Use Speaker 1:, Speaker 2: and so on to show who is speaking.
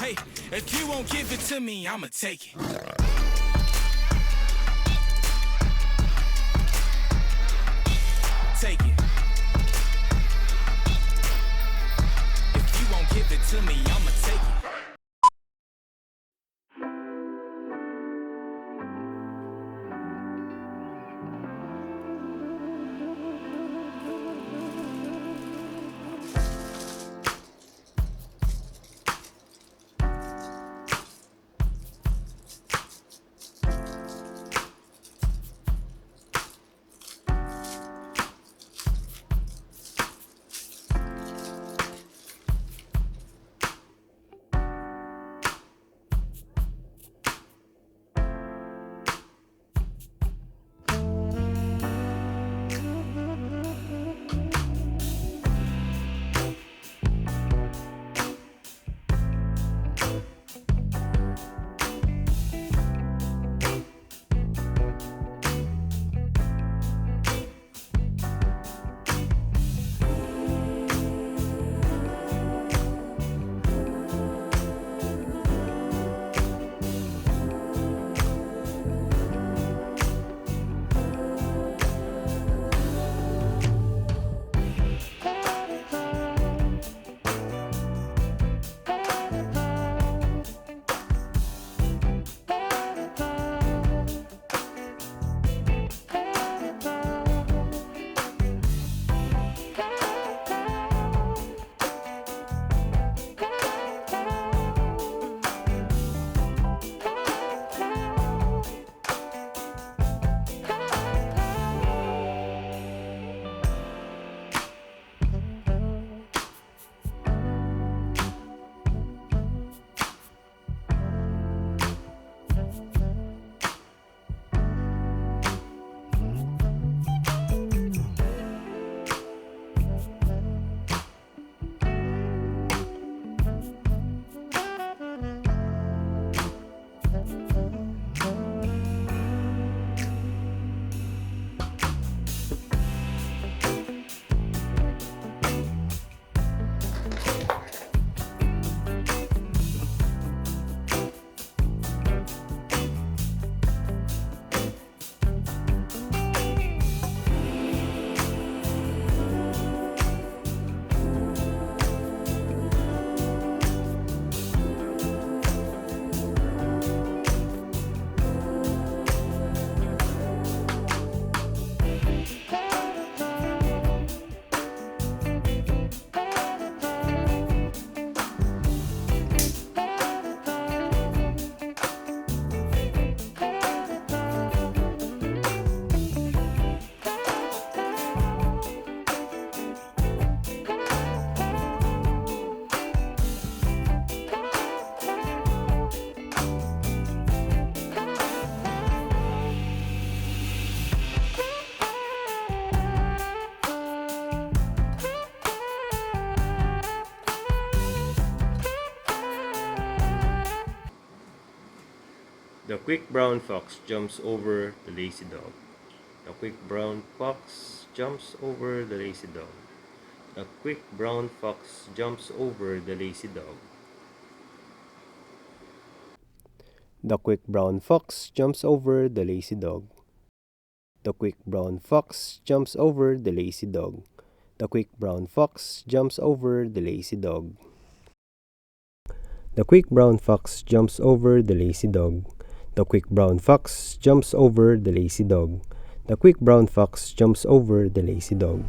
Speaker 1: Hey, if you won't give it to me, I'ma take it. Take it. If you won't give it to me, I'ma take it.
Speaker 2: The quick brown fox jumps over the lazy dog. The quick brown fox jumps over the lazy dog. The quick brown fox jumps over the lazy dog.
Speaker 3: The quick brown fox jumps over the lazy dog. The quick brown fox jumps over the lazy dog. The quick brown fox jumps over the lazy dog. The quick brown fox jumps over the lazy dog. The quick brown fox jumps over the lazy dog. The quick brown fox jumps over the lazy dog.